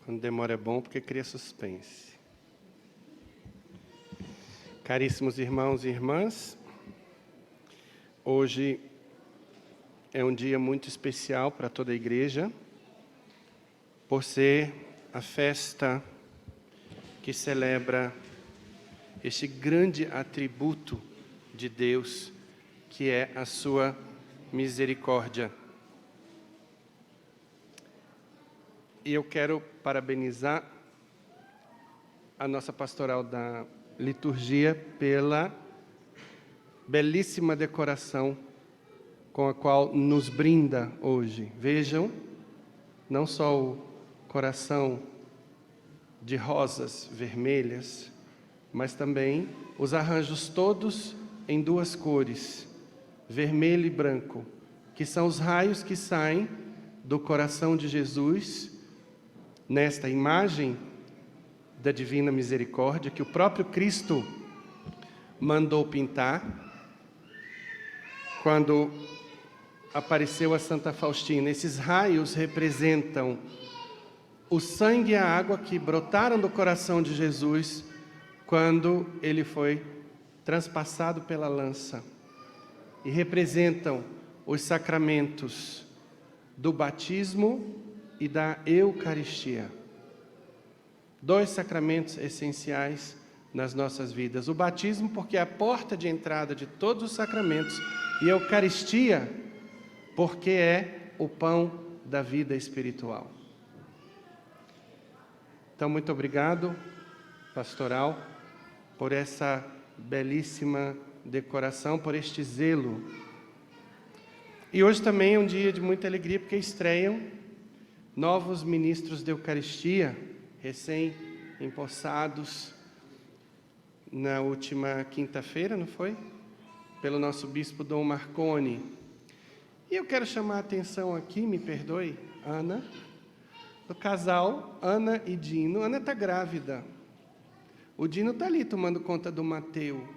Quando demora é bom, porque cria suspense. Caríssimos irmãos e irmãs, hoje é um dia muito especial para toda a igreja, por ser a festa que celebra este grande atributo de Deus, que é a sua misericórdia. E eu quero parabenizar a nossa pastoral da liturgia pela belíssima decoração com a qual nos brinda hoje. Vejam, não só o coração de rosas vermelhas, mas também os arranjos todos em duas cores, vermelho e branco, que são os raios que saem do coração de Jesus, nesta imagem da divina misericórdia, que o próprio Cristo mandou pintar, quando apareceu a Santa Faustina. Esses raios representam o sangue e a água que brotaram do coração de Jesus, quando ele foi transpassado pela lança, e representam os sacramentos do batismo e da Eucaristia. Dois sacramentos essenciais nas nossas vidas. O batismo, porque é a porta de entrada de todos os sacramentos, e a Eucaristia, porque é o pão da vida espiritual. Então, muito obrigado, pastoral, por essa belíssima decoração, por este zelo. E hoje também é um dia de muita alegria, porque estreiam novos ministros de Eucaristia, recém-empossados na última quinta-feira, não foi? Pelo nosso bispo Dom Marconi. E eu quero chamar a atenção aqui, me perdoe, Ana, do casal Ana e Dino. Ana está grávida. O Dino está ali tomando conta do Mateu.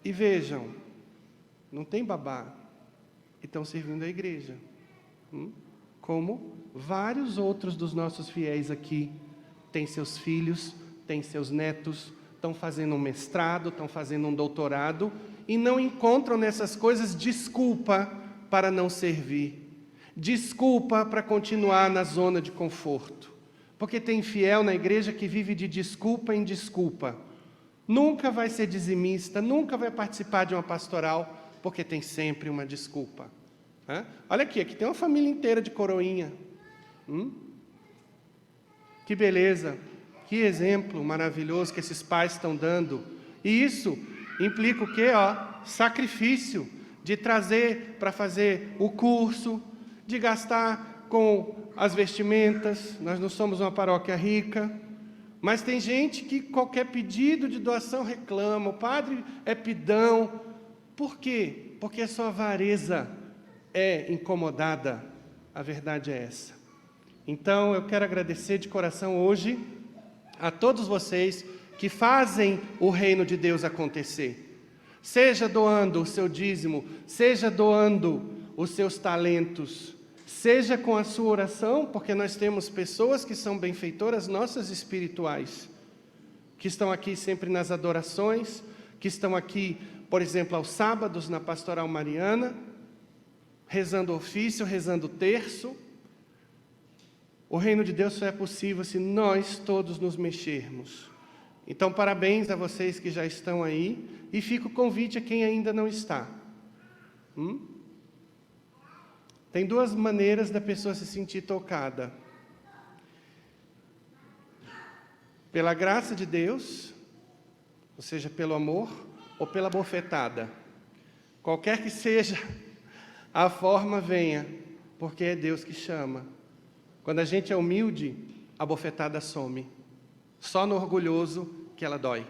E vejam, não tem babá, e estão servindo a igreja. Como vários outros dos nossos fiéis aqui têm seus filhos, têm seus netos, estão fazendo um mestrado, estão fazendo um doutorado, e não encontram nessas coisas desculpa para não servir, desculpa para continuar na zona de conforto. Porque tem fiel na igreja que vive de desculpa em desculpa. Nunca vai ser dizimista, nunca vai participar de uma pastoral, porque tem sempre uma desculpa. Olha aqui tem uma família inteira de coroinha. Que beleza, que exemplo maravilhoso que esses pais estão dando. E isso implica o quê? Sacrifício, de trazer para fazer o curso, de gastar com as vestimentas. Nós não somos uma paróquia rica, mas tem gente que qualquer pedido de doação reclama, o padre é pidão. Por quê? Porque a sua avareza é incomodada. A verdade é essa. Então, eu quero agradecer de coração hoje a todos vocês que fazem o reino de Deus acontecer. Seja doando o seu dízimo, seja doando os seus talentos, seja com a sua oração, porque nós temos pessoas que são benfeitoras nossas espirituais, que estão aqui sempre nas adorações, que estão aqui, por exemplo, aos sábados na Pastoral Mariana, rezando ofício, rezando terço. O reino de Deus só é possível se nós todos nos mexermos. Então, parabéns a vocês que já estão aí, e fica o convite a quem ainda não está. Tem duas maneiras da pessoa se sentir tocada. Pela graça de Deus, ou seja, pelo amor, ou pela bofetada. Qualquer que seja a forma, venha, porque é Deus que chama. Quando a gente é humilde, a bofetada some. Só no orgulhoso que ela dói.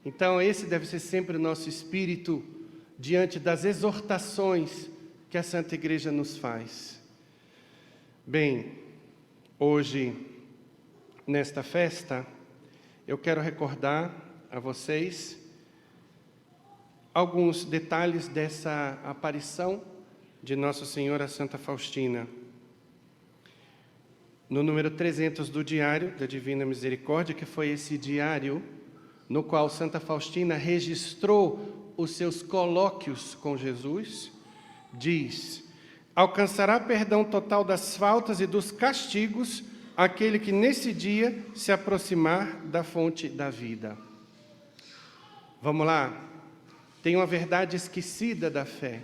Então, esse deve ser sempre o nosso espírito diante das exortações que a Santa Igreja nos faz. Bem, hoje, nesta festa, eu quero recordar a vocês alguns detalhes dessa aparição de Nossa Senhora Santa Faustina. no número 300 do Diário da Divina Misericórdia, que foi esse diário no qual Santa Faustina registrou os seus colóquios com Jesus, diz: alcançará perdão total das faltas e dos castigos aquele que nesse dia se aproximar da fonte da vida. Vamos lá. Tem uma verdade esquecida da fé.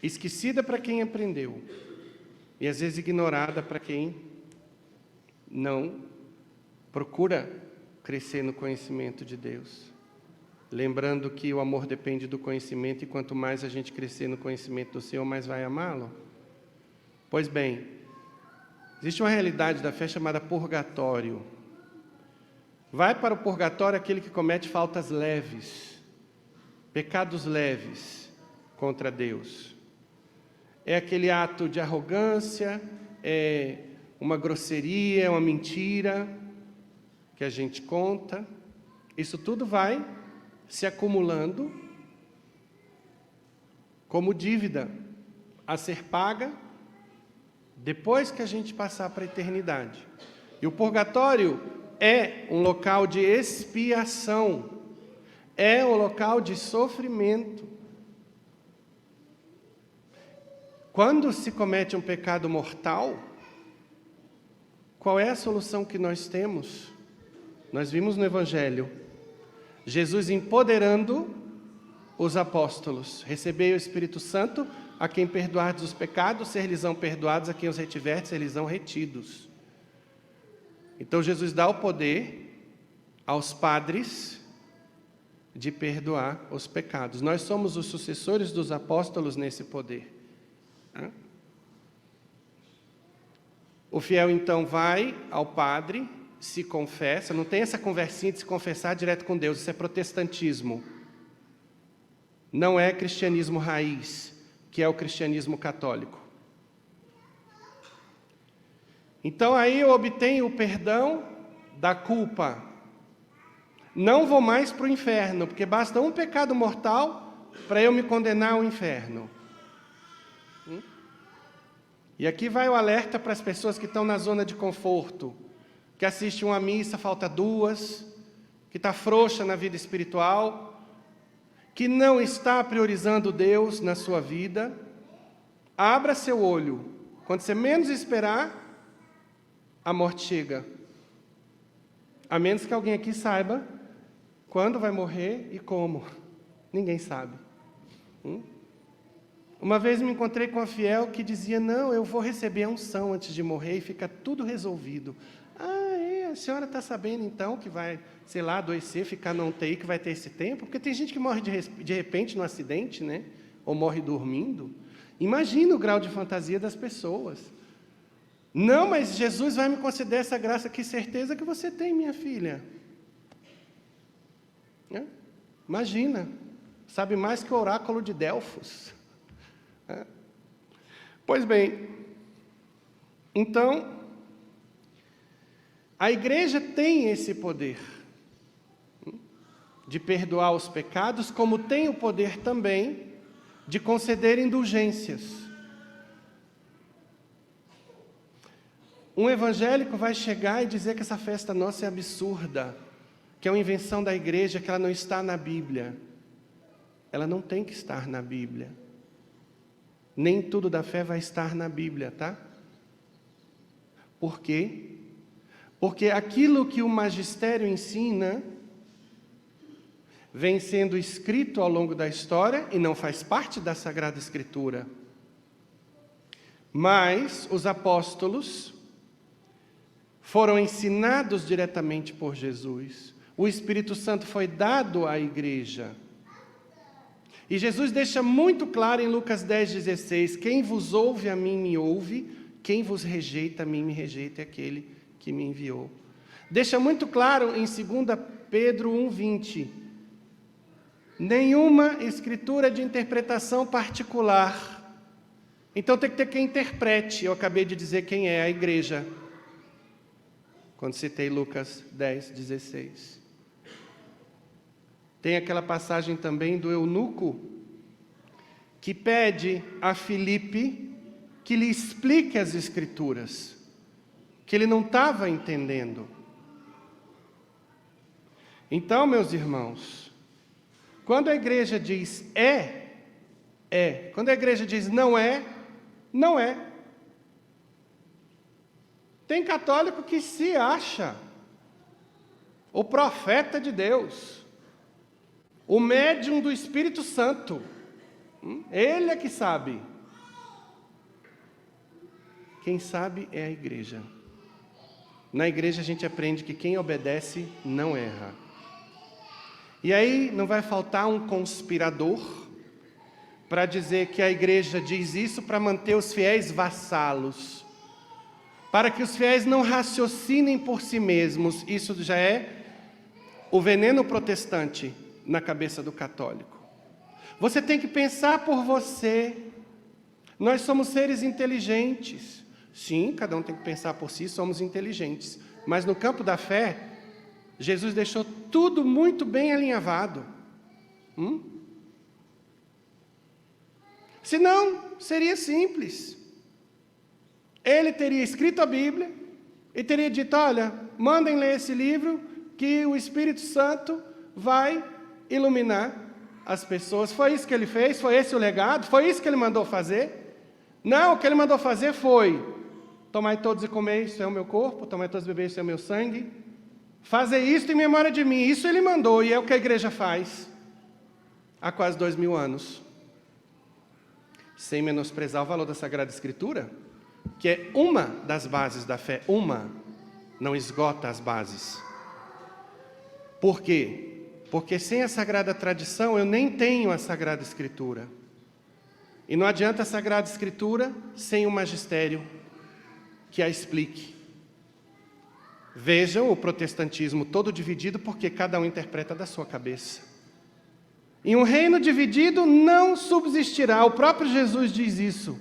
Esquecida para quem aprendeu. E às vezes ignorada para quem não procura crescer no conhecimento de Deus. Lembrando que o amor depende do conhecimento, e quanto mais a gente crescer no conhecimento do Senhor, mais vai amá-lo. Pois bem, existe uma realidade da fé chamada purgatório. Vai para o purgatório aquele que comete faltas leves, pecados leves contra Deus. É aquele ato de arrogância, é uma grosseria, é uma mentira que a gente conta. Isso tudo vai se acumulando como dívida a ser paga depois que a gente passar para a eternidade. E o purgatório é um local de expiação, é um local de sofrimento. Quando se comete um pecado mortal, qual é a solução que nós temos? Nós vimos no Evangelho, Jesus empoderando os apóstolos: recebei o Espírito Santo, a quem perdoardes os pecados, ser-lhes-ão perdoados, a quem os retiverdes, ser-lhes-ão retidos. Então Jesus dá o poder aos padres de perdoar os pecados. Nós somos os sucessores dos apóstolos nesse poder. O fiel então vai ao padre, se confessa. Não tem essa conversinha de se confessar direto com Deus, isso é protestantismo. Não é cristianismo raiz, que é o cristianismo católico. Então aí eu obtenho o perdão da culpa. Não vou mais para o inferno, porque basta um pecado mortal para eu me condenar ao inferno. E aqui vai o alerta para as pessoas que estão na zona de conforto, que assiste uma missa, falta duas, que está frouxa na vida espiritual, que não está priorizando Deus na sua vida. Abra seu olho. Quando você menos esperar, a morte chega. A menos que alguém aqui saiba quando vai morrer e como. Ninguém sabe. Uma vez me encontrei com uma fiel que dizia: não, eu vou receber a unção antes de morrer e fica tudo resolvido. Ah, é? A senhora está sabendo então que vai, sei lá, adoecer, ficar na UTI, que vai ter esse tempo? Porque tem gente que morre de repente num acidente, né? Ou morre dormindo. Imagina o grau de fantasia das pessoas. Não, mas Jesus vai me conceder essa graça. Que certeza que você tem, minha filha. Imagina, sabe mais que o oráculo de Delfos. Pois bem, então, a igreja tem esse poder de perdoar os pecados, como tem o poder também de conceder indulgências. Um evangélico vai chegar e dizer que essa festa nossa é absurda, que é uma invenção da igreja, que ela não está na Bíblia. Ela não tem que estar na Bíblia. Nem tudo da fé vai estar na Bíblia, tá? Por quê? Porque aquilo que o magistério ensina vem sendo escrito ao longo da história e não faz parte da Sagrada Escritura. Mas os apóstolos foram ensinados diretamente por Jesus. O Espírito Santo foi dado à igreja. E Jesus deixa muito claro em Lucas 10,16, quem vos ouve a mim me ouve, quem vos rejeita a mim me rejeita, é aquele que me enviou. Deixa muito claro em 2 Pedro 1,20, nenhuma escritura de interpretação particular. Então tem que ter quem interprete. Eu acabei de dizer quem é a igreja, quando citei Lucas 10,16. Tem aquela passagem também do eunuco, que pede a Filipe que lhe explique as Escrituras, que ele não estava entendendo. Então, meus irmãos, quando a igreja diz é, é. Quando a igreja diz não é, não é. Tem católico que se acha o profeta de Deus, o médium do Espírito Santo. Ele é que sabe. Quem sabe é a igreja. Na igreja a gente aprende que quem obedece não erra. E aí não vai faltar um conspirador para dizer que a igreja diz isso para manter os fiéis vassalos, para que os fiéis não raciocinem por si mesmos. Isso já é o veneno protestante na cabeça do católico. Você tem que pensar por você. Nós somos seres inteligentes. Sim, cada um tem que pensar por si, somos inteligentes. Mas no campo da fé, Jesus deixou tudo muito bem alinhavado. Senão, seria simples. Ele teria escrito a Bíblia e teria dito, olha, mandem ler esse livro que o Espírito Santo vai iluminar as pessoas. Foi isso que ele fez? Foi esse o legado? Foi isso que ele mandou fazer? Não, o que ele mandou fazer foi: tomai todos e comei, isso é o meu corpo, tomai todos e bebei, isso é o meu sangue. Fazer isso em memória de mim. Isso ele mandou, e é o que a igreja faz há quase 2000 anos. Sem menosprezar o valor da Sagrada Escritura, que é uma das bases da fé. Uma, não esgota as bases. Por quê? Porque sem a Sagrada Tradição eu nem tenho a Sagrada Escritura. E não adianta a Sagrada Escritura sem o magistério que a explique. Vejam o protestantismo todo dividido porque cada um interpreta da sua cabeça. E um reino dividido não subsistirá. O próprio Jesus diz isso.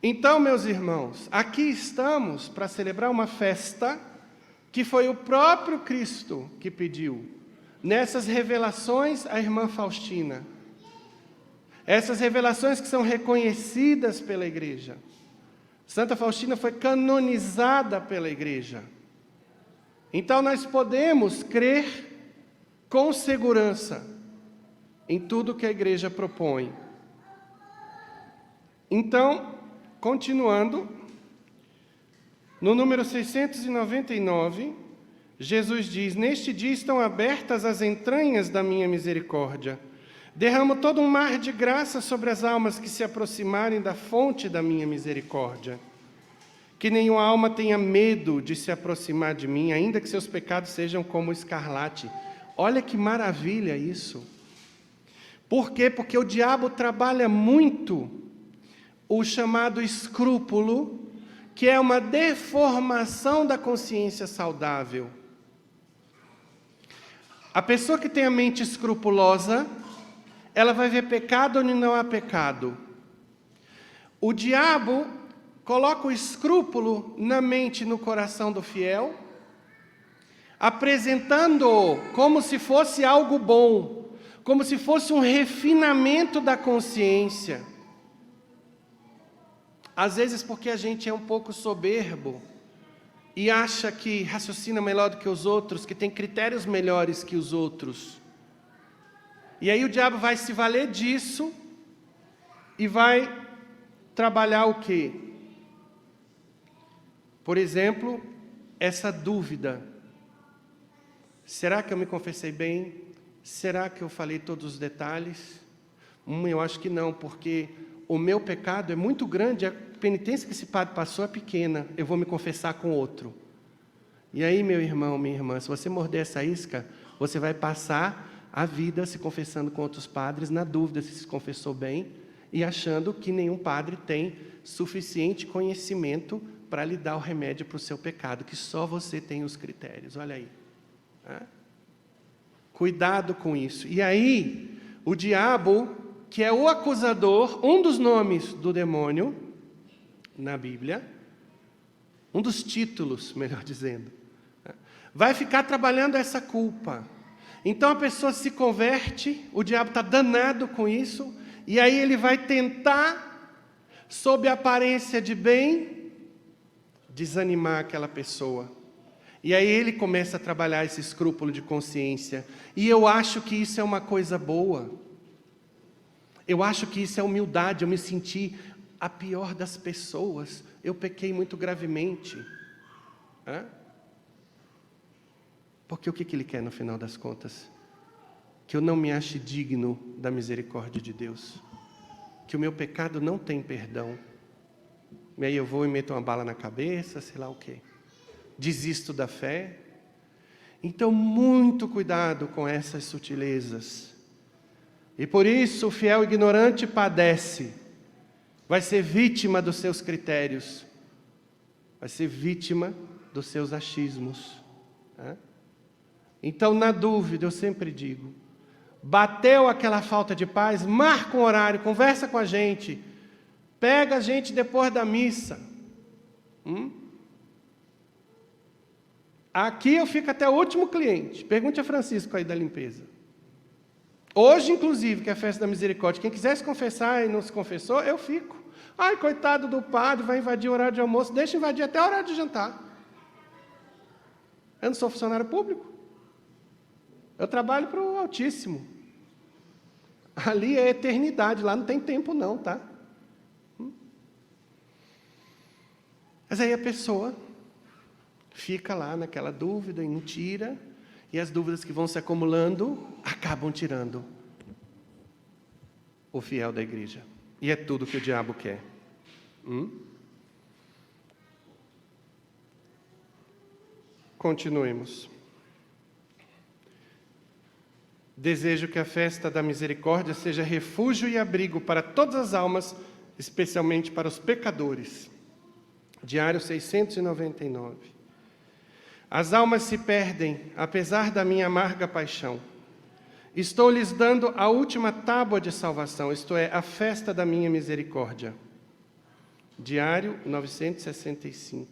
Então, meus irmãos, aqui estamos para celebrar uma festa que foi o próprio Cristo que pediu. Nessas revelações, a irmã Faustina. Essas revelações que são reconhecidas pela igreja. Santa Faustina foi canonizada pela igreja. Então nós podemos crer com segurança em tudo que a igreja propõe. Então, continuando, no número 699, Jesus diz: neste dia estão abertas as entranhas da minha misericórdia. Derramo todo um mar de graça sobre as almas que se aproximarem da fonte da minha misericórdia. Que nenhuma alma tenha medo de se aproximar de mim, ainda que seus pecados sejam como escarlate. Olha que maravilha isso. Por quê? Porque o diabo trabalha muito o chamado escrúpulo, que é uma deformação da consciência saudável. A pessoa que tem a mente escrupulosa, ela vai ver pecado onde não há pecado. O diabo coloca o escrúpulo na mente e no coração do fiel, apresentando-o como se fosse algo bom, como se fosse um refinamento da consciência. Às vezes porque a gente é um pouco soberbo e acha que raciocina melhor do que os outros, que tem critérios melhores que os outros. E aí o diabo vai se valer disso e vai trabalhar o quê? Por exemplo, essa dúvida. Será que eu me confessei bem? Será que eu falei todos os detalhes? Eu acho que não, porque o meu pecado é muito grande, a penitência que esse padre passou é pequena, eu vou me confessar com outro. E aí, meu irmão, minha irmã, se você morder essa isca, você vai passar a vida se confessando com outros padres, na dúvida se confessou bem, e achando que nenhum padre tem suficiente conhecimento para lhe dar o remédio para o seu pecado, que só você tem os critérios. Olha aí. Cuidado com isso. E aí, o diabo, que é o acusador, um dos nomes do demônio na Bíblia, um dos títulos, melhor dizendo, vai ficar trabalhando essa culpa. Então a pessoa se converte, o diabo está danado com isso, E aí ele vai tentar, sob a aparência de bem, desanimar aquela pessoa. E aí ele começa a trabalhar esse escrúpulo de consciência. E eu acho que isso é uma coisa boa. Eu acho que isso é humildade. Eu me senti a pior das pessoas. Eu pequei muito gravemente. Porque o que ele quer no final das contas? Que eu não me ache digno da misericórdia de Deus. Que o meu pecado não tem perdão. E aí eu vou e meto uma bala na cabeça, sei lá o quê. Desisto da fé. Então, muito cuidado com essas sutilezas. E por isso o fiel ignorante padece. Vai ser vítima dos seus critérios. Vai ser vítima dos seus achismos. Então, na dúvida, eu sempre digo, bateu aquela falta de paz, marca um horário, conversa com a gente, pega a gente depois da missa. Aqui eu fico até o último cliente. Pergunte a Francisco aí da limpeza. Hoje, inclusive, que é a festa da misericórdia, quem quiser se confessar e não se confessou, eu fico. Ai, coitado do padre, vai invadir o horário de almoço, deixa invadir até o horário de jantar. Eu não sou funcionário público. Eu trabalho para o Altíssimo. Ali é eternidade, lá não tem tempo não, tá? Mas aí a pessoa fica lá naquela dúvida e não tira, e as dúvidas que vão se acumulando acabam tirando o fiel da igreja. E é tudo que o diabo quer. Continuemos. Desejo que a festa da misericórdia seja refúgio e abrigo para todas as almas, especialmente para os pecadores. Diário 699. As almas se perdem, apesar da minha amarga paixão. Estou lhes dando a última tábua de salvação, isto é, a festa da minha misericórdia. Diário 965.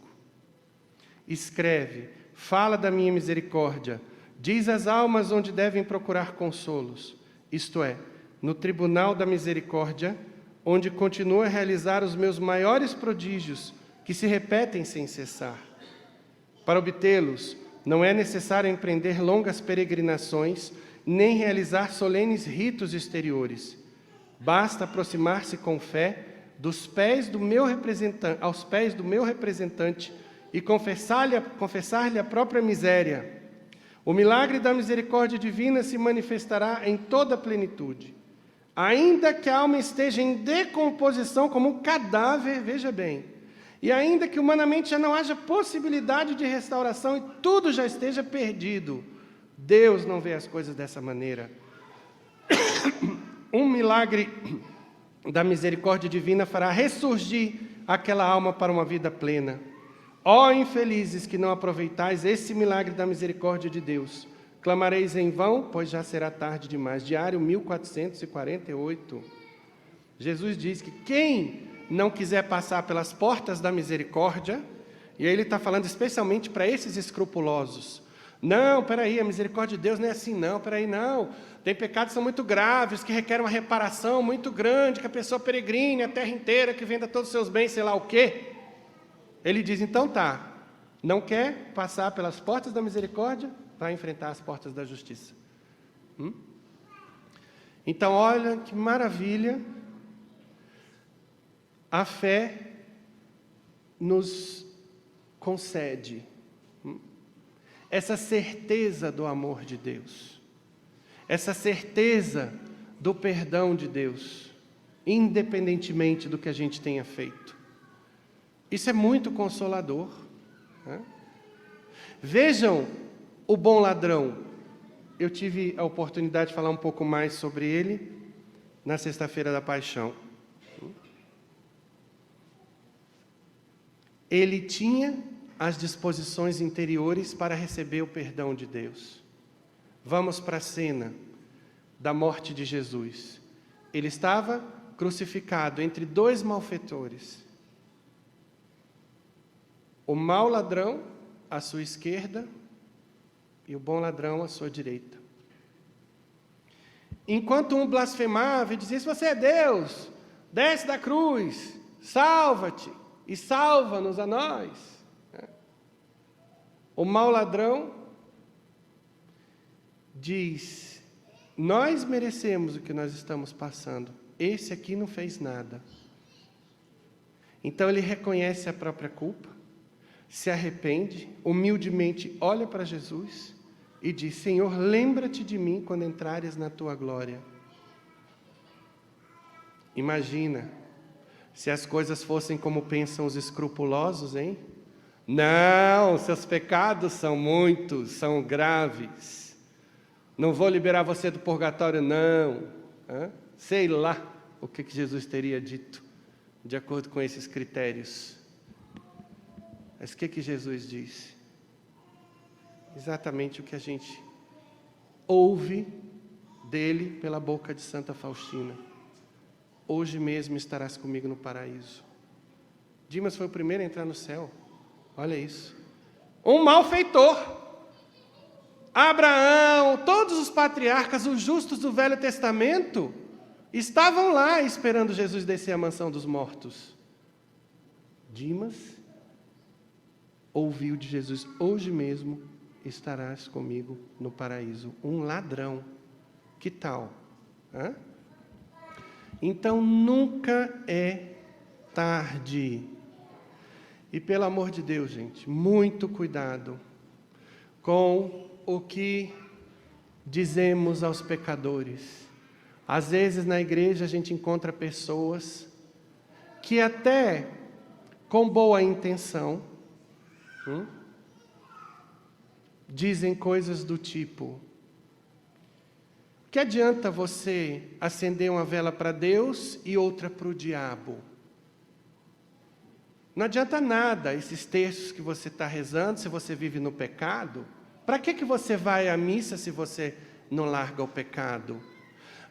Escreve, fala da minha misericórdia, diz às almas onde devem procurar consolos, isto é, no tribunal da misericórdia, onde continuo a realizar os meus maiores prodígios, que se repetem sem cessar. Para obtê-los, não é necessário empreender longas peregrinações, nem realizar solenes ritos exteriores. Basta aproximar-se com fé dos pés do meu representante, aos pés do meu representante e confessar-lhe a própria miséria. O milagre da misericórdia divina se manifestará em toda a plenitude. Ainda que a alma esteja em decomposição como um cadáver, veja bem, e ainda que humanamente já não haja possibilidade de restauração e tudo já esteja perdido, Deus não vê as coisas dessa maneira. Um milagre da misericórdia divina fará ressurgir aquela alma para uma vida plena. Ó infelizes que não aproveitais esse milagre da misericórdia de Deus, clamareis em vão, pois já será tarde demais. Diário 1448. Jesus diz que quem não quiser passar pelas portas da misericórdia, e aí ele está falando especialmente para esses escrupulosos. Não, peraí, a misericórdia de Deus não é assim não, peraí, não. Tem pecados que são muito graves, que requerem uma reparação muito grande, que a pessoa peregrine a terra inteira, que venda todos os seus bens, sei lá o quê. Ele diz, então tá, não quer passar pelas portas da misericórdia, vai enfrentar as portas da justiça. Então, olha que maravilha, a fé nos concede essa certeza do amor de Deus, essa certeza do perdão de Deus, independentemente do que a gente tenha feito. Isso é muito consolador. Vejam o bom ladrão. Eu tive a oportunidade de falar um pouco mais sobre ele na Sexta-feira da Paixão. Ele tinha as disposições interiores para receber o perdão de Deus. Vamos para a cena da morte de Jesus. Ele estava crucificado entre dois malfeitores. O mau ladrão à sua esquerda e o bom ladrão à sua direita. Enquanto um blasfemava e dizia: se você é Deus, desce da cruz, salva-te e salva-nos a nós. O mau ladrão diz: nós merecemos o que nós estamos passando, esse aqui não fez nada. Então ele reconhece a própria culpa, se arrepende, humildemente olha para Jesus e diz: Senhor, lembra-te de mim quando entrares na tua glória. Imagina, se as coisas fossem como pensam os escrupulosos, hein? Não, seus pecados são muitos, são graves. Não vou liberar você do purgatório, não. Sei lá o que Jesus teria dito, de acordo com esses critérios. Mas o que Jesus disse? Exatamente o que a gente ouve dele pela boca de Santa Faustina. Hoje mesmo estarás comigo no paraíso. Dimas foi o primeiro a entrar no céu. Olha isso. Um malfeitor. Abraão, todos os patriarcas, os justos do Velho Testamento, estavam lá esperando Jesus descer à mansão dos mortos. Dimas ouviu de Jesus: hoje mesmo estarás comigo no paraíso. Um ladrão. Que tal? Então nunca é tarde. E pelo amor de Deus, gente, muito cuidado com o que dizemos aos pecadores. Às vezes na igreja a gente encontra pessoas que até com boa intenção dizem coisas do tipo: que adianta você acender uma vela para Deus e outra para o diabo? Não adianta nada esses textos que você está rezando se você vive no pecado. Para que você vai à missa se você não larga o pecado?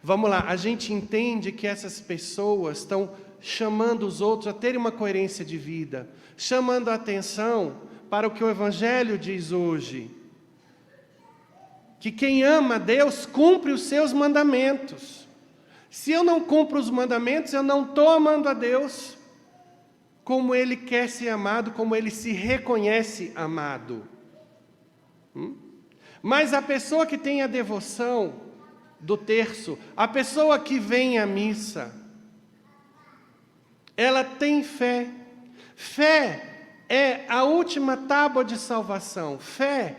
Vamos lá, a gente entende que essas pessoas estão chamando os outros a terem uma coerência de vida, chamando a atenção para o que o Evangelho diz hoje. Que quem ama a Deus cumpre os seus mandamentos. Se eu não cumpro os mandamentos, eu não estou amando a Deus como Ele quer ser amado, como Ele se reconhece amado. Mas a pessoa que tem a devoção do terço, a pessoa que vem à missa, ela tem fé. Fé é a última tábua de salvação. Fé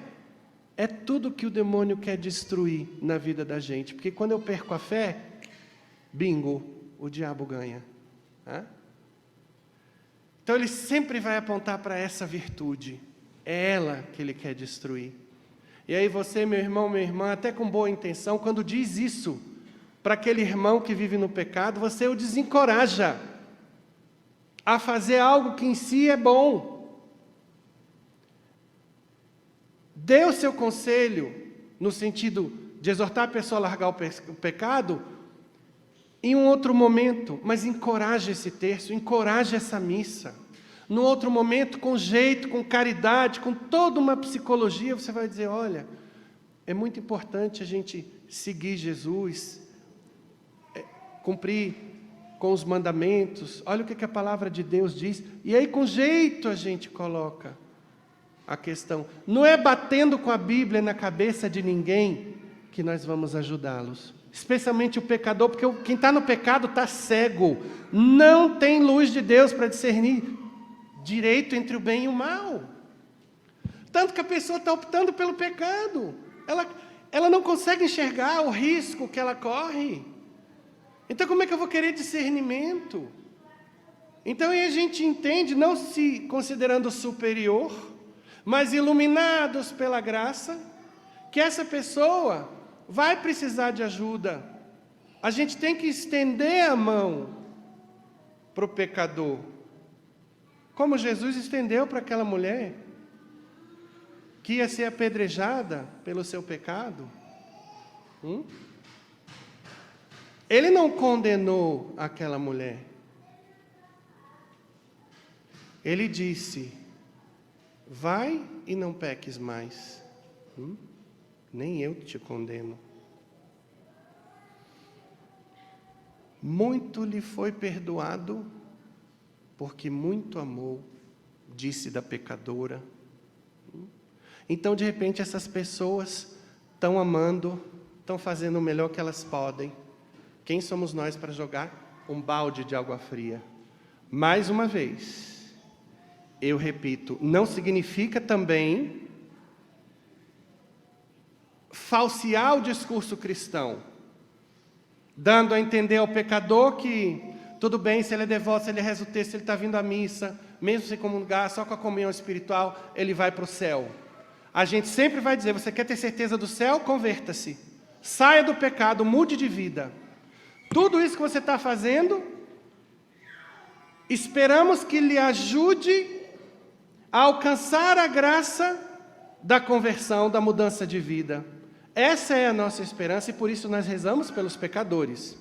é tudo que o demônio quer destruir na vida da gente. Porque quando eu perco a fé, bingo, o diabo ganha. Então ele sempre vai apontar para essa virtude. É ela que ele quer destruir. E aí você, meu irmão, minha irmã, até com boa intenção, quando diz isso para aquele irmão que vive no pecado, você o desencoraja a fazer algo que em si é bom. Dê o seu conselho, no sentido de exortar a pessoa a largar o pecado, em um outro momento, mas encoraje esse terço, encoraje essa missa. No outro momento, com jeito, com caridade, com toda uma psicologia, você vai dizer: olha, é muito importante a gente seguir Jesus, cumprir com os mandamentos, olha o que a palavra de Deus diz, e aí com jeito a gente coloca a questão. Não é batendo com a Bíblia na cabeça de ninguém que nós vamos ajudá-los, especialmente o pecador, porque quem está no pecado está cego, não tem luz de Deus para discernir direito entre o bem e o mal. Tanto que a pessoa está optando pelo pecado, ela não consegue enxergar o risco que ela corre. Então como é que eu vou querer discernimento? Então aí a gente entende, não se considerando superior, mas iluminados pela graça, que essa pessoa vai precisar de ajuda. A gente tem que estender a mão para o pecador, como Jesus estendeu para aquela mulher que ia ser apedrejada pelo seu pecado. Ele não condenou aquela mulher. Ele disse: vai e não peques mais. Nem eu te condeno. muito lhe foi perdoado, porque muito amou, disse da pecadora. Então, de repente, essas pessoas estão amando, estão fazendo o melhor que elas podem. Quem somos nós para jogar um balde de água fria? Mais uma vez, eu repito, não significa também falsear o discurso cristão, dando a entender ao pecador que tudo bem, se ele é devoto, se ele reza o texto, se ele está vindo à missa, mesmo sem comungar, só com a comunhão espiritual, ele vai para o céu. A gente sempre vai dizer, você quer ter certeza do céu? Converta-se. Saia do pecado, mude de vida. Tudo isso que você está fazendo, esperamos que lhe ajude a alcançar a graça da conversão, da mudança de vida. Essa é a nossa esperança e por isso nós rezamos pelos pecadores.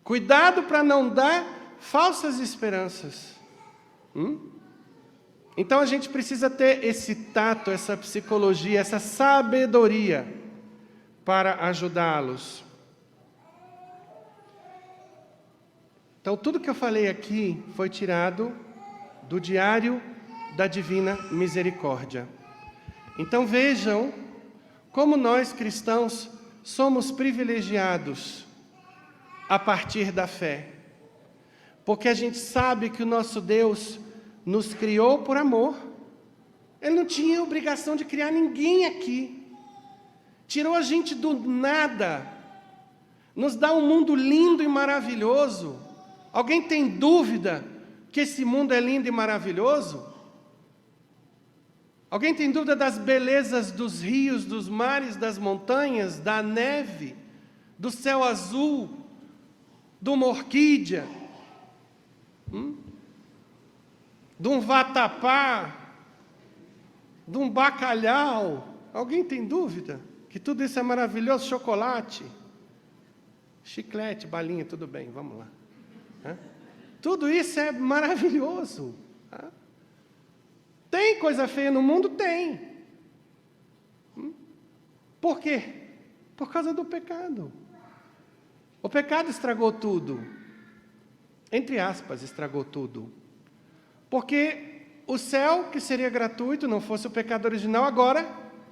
Cuidado para não dar falsas esperanças. Então a gente precisa ter esse tato, essa psicologia, essa sabedoria para ajudá-los. Então tudo que eu falei aqui foi tirado do Diário da Divina Misericórdia. Então vejam como nós cristãos somos privilegiados a partir da fé. Porque a gente sabe que o nosso Deus nos criou por amor. Ele não tinha obrigação de criar ninguém aqui. Tirou a gente do nada. Nos dá um mundo lindo e maravilhoso. Alguém tem dúvida que esse mundo é lindo e maravilhoso? Alguém tem dúvida das belezas dos rios, dos mares, das montanhas, da neve, do céu azul, de uma orquídea, de um vatapá, de um bacalhau? Alguém tem dúvida que tudo isso é maravilhoso? Chocolate, chiclete, balinha, tudo bem, vamos lá. Tudo isso é maravilhoso. Tem coisa feia no mundo? Tem. Por quê? Por causa do pecado. O pecado estragou tudo. Entre aspas, estragou tudo. Porque o céu, que seria gratuito, não fosse o pecado original, agora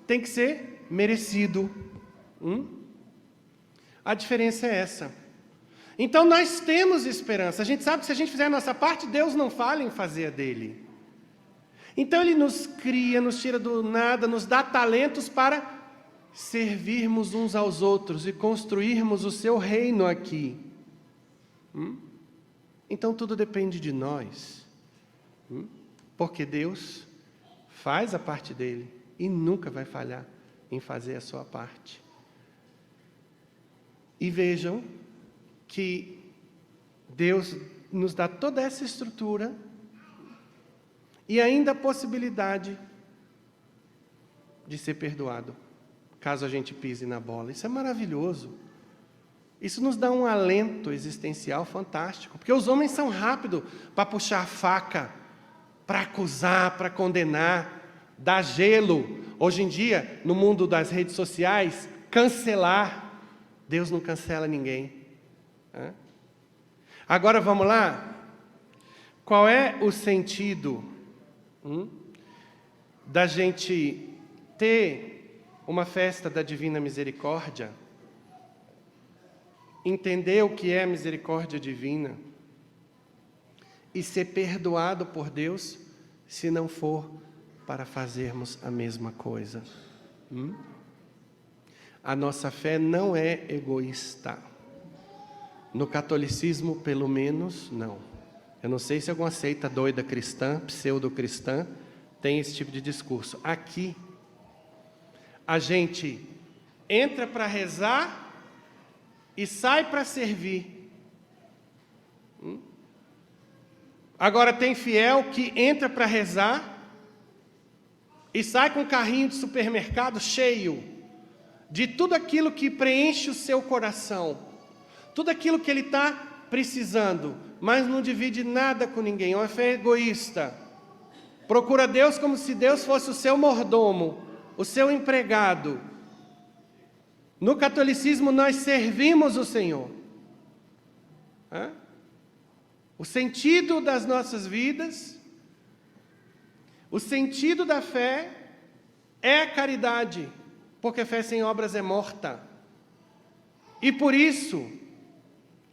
tem que ser merecido. A diferença é essa. Então nós temos esperança. A gente sabe que se a gente fizer a nossa parte, Deus não falha em fazer a dele. Então Ele nos cria, nos tira do nada, nos dá talentos para servirmos uns aos outros e construirmos o seu reino aqui. Então tudo depende de nós. Porque Deus faz a parte dele e nunca vai falhar em fazer a sua parte. E vejam que Deus nos dá toda essa estrutura e ainda a possibilidade de ser perdoado, caso a gente pise na bola. Isso é maravilhoso. Isso nos dá um alento existencial fantástico, porque os homens são rápidos para puxar a faca, para acusar, para condenar, dar gelo. Hoje em dia, no mundo das redes sociais, cancelar. Deus não cancela ninguém. Agora vamos lá? Qual é o sentido da gente ter uma festa da Divina Misericórdia? Entender o que é a misericórdia divina e ser perdoado por Deus, se não for para fazermos a mesma coisa. A nossa fé não é egoísta. No catolicismo, pelo menos, não. Eu não sei se alguma seita doida cristã, pseudo-cristã, tem esse tipo de discurso. Aqui, a gente entra para rezar e sai para servir. Agora tem fiel que entra para rezar e sai com um carrinho de supermercado cheio de tudo aquilo que preenche o seu coração, tudo aquilo que ele está precisando, mas não divide nada com ninguém. É uma fé egoísta. Procura Deus como se Deus fosse o seu mordomo, o seu empregado. No catolicismo nós servimos o Senhor. O sentido das nossas vidas, o sentido da fé é a caridade, porque fé sem obras é morta. E por isso,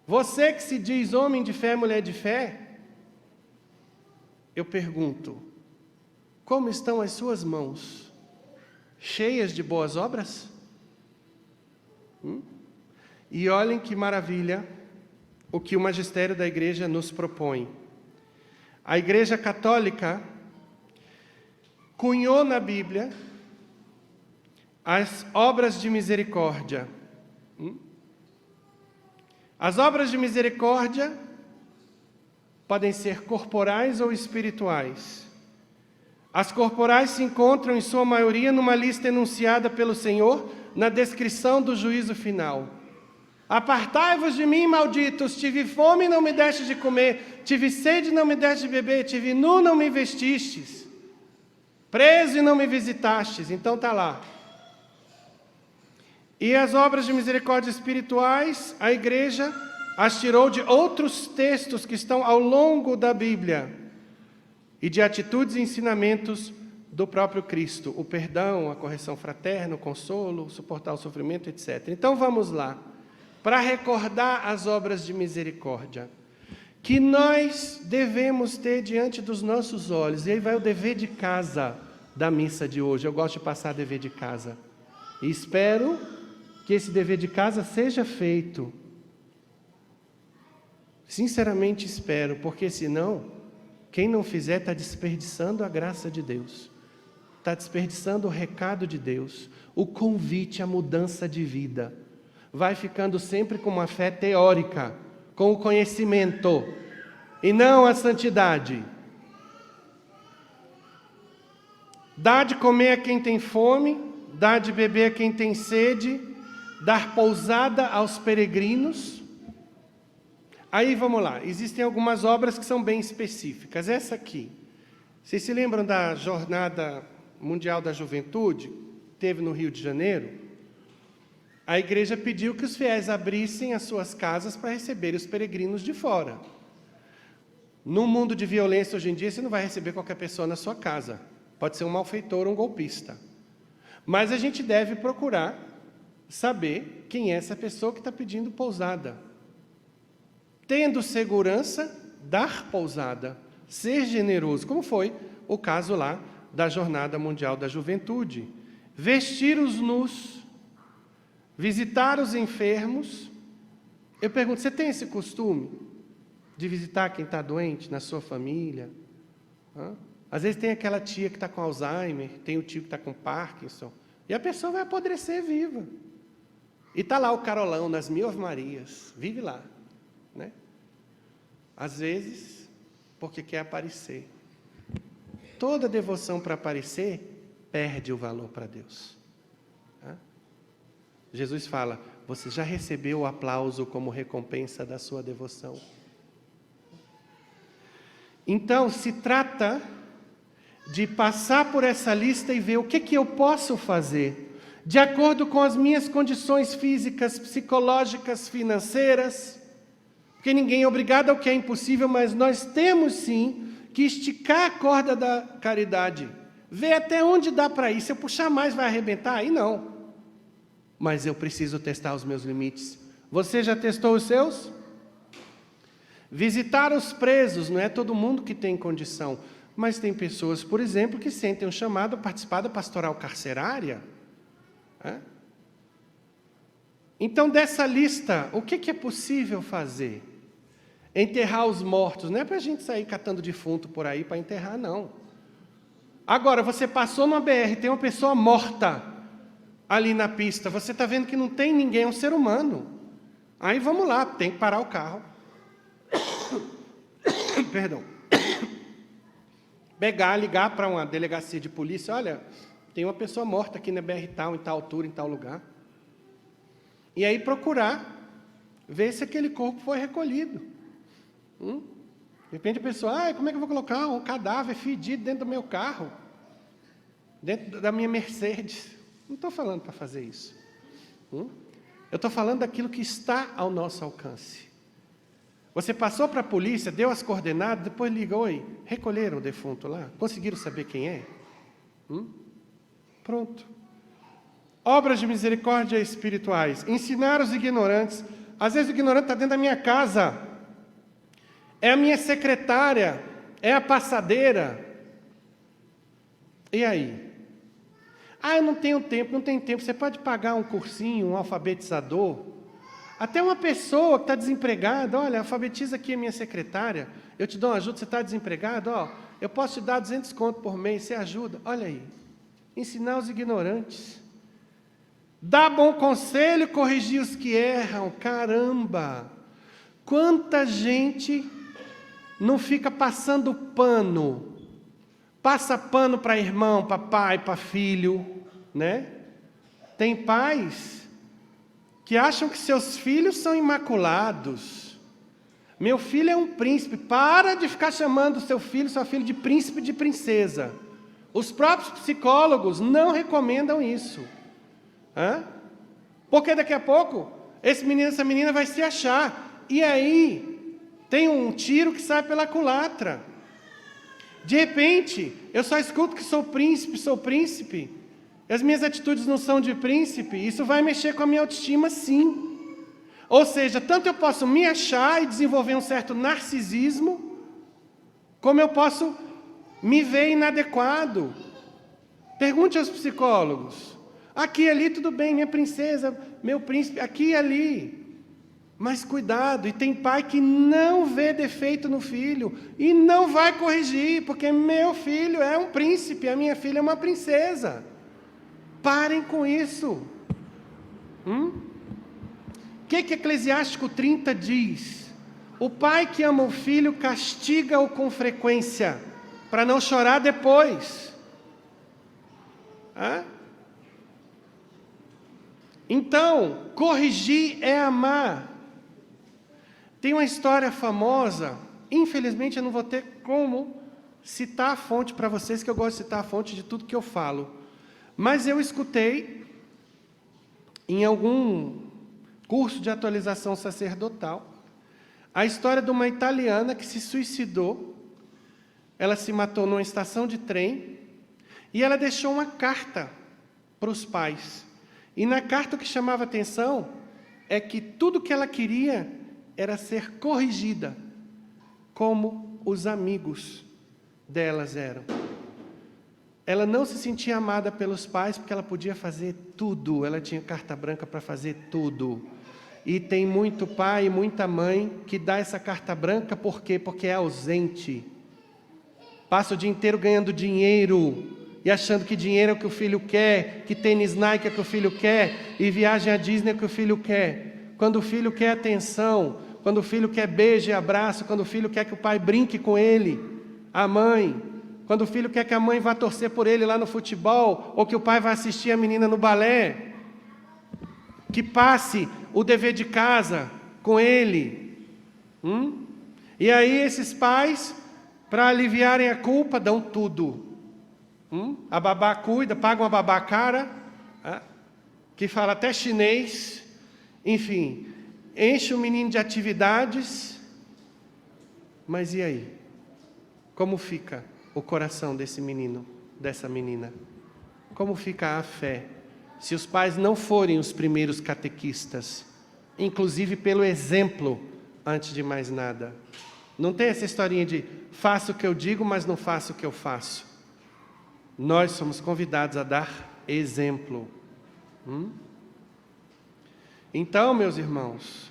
você que se diz homem de fé, mulher de fé, eu pergunto, como estão as suas mãos? Cheias de boas obras? E olhem que maravilha o que o magistério da igreja nos propõe. A Igreja Católica cunhou na Bíblia as obras de misericórdia. As obras de misericórdia podem ser corporais ou espirituais. As corporais se encontram, em sua maioria, numa lista enunciada pelo Senhor na descrição do juízo final. Apartai-vos de mim, malditos, tive fome e não me deste de comer, tive sede e não me deste de beber, tive nu e não me vestistes, preso e não me visitastes. Então está lá. E as obras de misericórdia espirituais, a igreja as tirou de outros textos que estão ao longo da Bíblia e de atitudes e ensinamentos do próprio Cristo. O perdão, a correção fraterna, o consolo, suportar o sofrimento, etc. Então vamos lá. Para recordar as obras de misericórdia que nós devemos ter diante dos nossos olhos. E aí vai o dever de casa da missa de hoje. Eu gosto de passar dever de casa. E espero que esse dever de casa seja feito. Sinceramente espero, porque senão, quem não fizer está desperdiçando a graça de Deus. Está desperdiçando o recado de Deus, o convite à mudança de vida. Vai ficando sempre com uma fé teórica, com o conhecimento, e não a santidade. Dá de comer a quem tem fome, dá de beber a quem tem sede, dar pousada aos peregrinos. Aí vamos lá, existem algumas obras que são bem específicas. Essa aqui, vocês se lembram da Jornada Mundial da Juventude? Teve no Rio de Janeiro. A igreja pediu que os fiéis abrissem as suas casas para receber os peregrinos de fora. No mundo de violência hoje em dia, você não vai receber qualquer pessoa na sua casa. Pode ser um malfeitor ou um golpista. Mas a gente deve procurar saber quem é essa pessoa que está pedindo pousada. Tendo segurança, dar pousada, ser generoso, como foi o caso lá da Jornada Mundial da Juventude. Vestir os nus, visitar os enfermos. Eu pergunto, você tem esse costume de visitar quem está doente na sua família? Às vezes tem aquela tia que está com Alzheimer, tem o tio que está com Parkinson, e a pessoa vai apodrecer viva. E está lá o Carolão nas 1000 Ave-Marias, vive lá. Né? Às vezes, porque quer aparecer. Toda devoção para aparecer perde o valor para Deus. Jesus fala, você já recebeu o aplauso como recompensa da sua devoção. Então, se trata de passar por essa lista e ver o que eu posso fazer de acordo com as minhas condições físicas, psicológicas, financeiras, porque ninguém é obrigado ao que é impossível, mas nós temos sim que esticar a corda da caridade, ver até onde dá para ir. Se eu puxar mais vai arrebentar? Aí não. Mas eu preciso testar os meus limites. Você já testou os seus? Visitar os presos, não é todo mundo que tem condição, mas tem pessoas, por exemplo, que sentem um chamado a participar da pastoral carcerária. Então, dessa lista, o que é possível fazer? Enterrar os mortos, não é para a gente sair catando defunto por aí para enterrar, não. Agora, você passou numa BR, tem uma pessoa morta ali na pista, você está vendo que não tem ninguém, é um ser humano. Aí vamos lá, tem que parar o carro. Perdão. Pegar, ligar para uma delegacia de polícia, olha, tem uma pessoa morta aqui na BR tal, em tal altura, em tal lugar. E aí procurar, ver se aquele corpo foi recolhido. De repente a pessoa, como é que eu vou colocar um cadáver fedido dentro do meu carro? Dentro da minha Mercedes? Não estou falando para fazer isso. Eu estou falando daquilo que está ao nosso alcance. Você passou para a polícia, deu as coordenadas, depois liga, oi, recolheram o defunto lá? Conseguiram saber quem é? Pronto. Obras de misericórdia espirituais. Ensinar os ignorantes. Às vezes o ignorante está dentro da minha casa. É a minha secretária. É a passadeira. E aí? Eu não tenho tempo, não tem tempo. Você pode pagar um cursinho, um alfabetizador. Até uma pessoa que está desempregada, olha, alfabetiza aqui a minha secretária. Eu te dou uma ajuda, você está desempregado? Eu posso te dar 200 conto por mês, você ajuda. Olha aí. Ensinar os ignorantes. Dar bom conselho e corrigir os que erram. Caramba! Quanta gente não fica passando pano. Passa pano para irmão, para pai, para filho, né? Tem pais que acham que seus filhos são imaculados. Meu filho é um príncipe. Para de ficar chamando seu filho, sua filha de príncipe e de princesa. Os próprios psicólogos não recomendam isso. Porque daqui a pouco, esse menino, essa menina vai se achar. E aí, tem um tiro que sai pela culatra. De repente, eu só escuto que sou príncipe. As minhas atitudes não são de príncipe. Isso vai mexer com a minha autoestima, sim. Ou seja, tanto eu posso me achar e desenvolver um certo narcisismo, como eu posso me ver inadequado. Pergunte aos psicólogos. Aqui e ali tudo bem, minha princesa, meu príncipe, aqui e ali. Mas cuidado, e tem pai que não vê defeito no filho e não vai corrigir, porque meu filho é um príncipe, a minha filha é uma princesa. Parem com isso. O que Eclesiástico 30 diz? O pai que ama o filho castiga-o com frequência, para não chorar depois. Então, corrigir é amar. Tem uma história famosa, infelizmente eu não vou ter como citar a fonte para vocês, que eu gosto de citar a fonte de tudo que eu falo. Mas eu escutei em algum curso de atualização sacerdotal a história de uma italiana que se suicidou. Ela se matou numa estação de trem e ela deixou uma carta para os pais. E na carta o que chamava atenção é que tudo que ela queria era ser corrigida, como os amigos delas eram. Ela não se sentia amada pelos pais porque ela podia fazer tudo, ela tinha carta branca para fazer tudo. E tem muito pai e muita mãe que dá essa carta branca, por quê? Porque é ausente. Passa o dia inteiro ganhando dinheiro e achando que dinheiro é o que o filho quer, que tênis Nike é o que o filho quer, e viagem à Disney é o que o filho quer. Quando o filho quer atenção, quando o filho quer beijo e abraço, quando o filho quer que o pai brinque com ele, a mãe, quando o filho quer que a mãe vá torcer por ele lá no futebol, ou que o pai vá assistir a menina no balé, que passe o dever de casa com ele. E aí esses pais, para aliviarem a culpa, dão tudo. A babá cuida, paga uma babá cara, que fala até chinês, enfim, enche o menino de atividades, mas e aí? Como fica o coração desse menino, dessa menina? Como fica a fé? Se os pais não forem os primeiros catequistas, inclusive pelo exemplo, antes de mais nada. Não tem essa historinha de faço o que eu digo, mas não faço o que eu faço. Nós somos convidados a dar exemplo. Então, meus irmãos,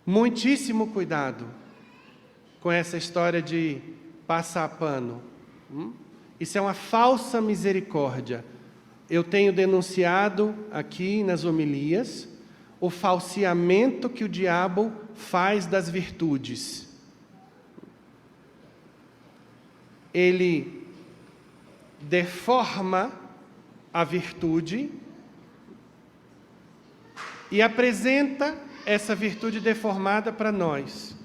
muitíssimo cuidado com essa história de passar pano. Isso é uma falsa misericórdia. Eu tenho denunciado aqui nas homilias o falseamento que o diabo faz das virtudes. Ele deforma a virtude e apresenta essa virtude deformada para nós.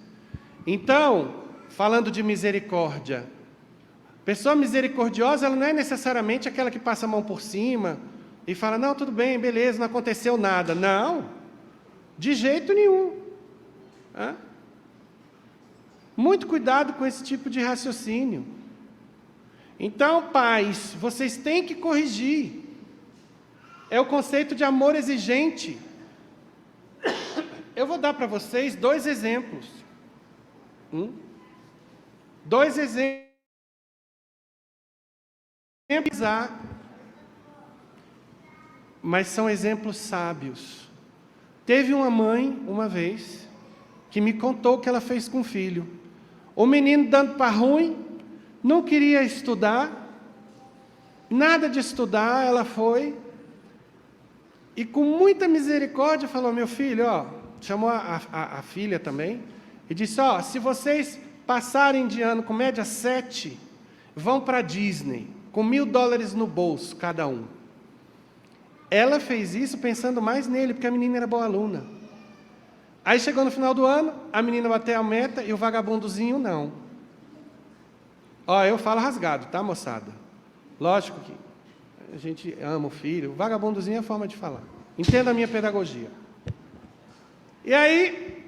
Então, falando de misericórdia, pessoa misericordiosa, ela não é necessariamente aquela que passa a mão por cima e fala, não, tudo bem, beleza, não aconteceu nada. Não, de jeito nenhum. Muito cuidado com esse tipo de raciocínio. Então, pais, vocês têm que corrigir. É o conceito de amor exigente. Eu vou dar para vocês 2 exemplos. 2 exemplos. Mas são exemplos sábios. Teve uma mãe, uma vez, que me contou o que ela fez com o filho. O menino dando para ruim, não queria estudar, nada de estudar, ela foi, e com muita misericórdia falou, meu filho, chamou a filha também, e disse, se vocês passarem de ano com média 7, vão para a Disney, com $1.000 no bolso, cada um. Ela fez isso pensando mais nele, porque a menina era boa aluna. Aí chegou no final do ano, a menina bateu a meta e o vagabundozinho não. Eu falo rasgado, tá, moçada? Lógico que a gente ama o filho, o vagabundozinho é a forma de falar. Entenda a minha pedagogia. E aí,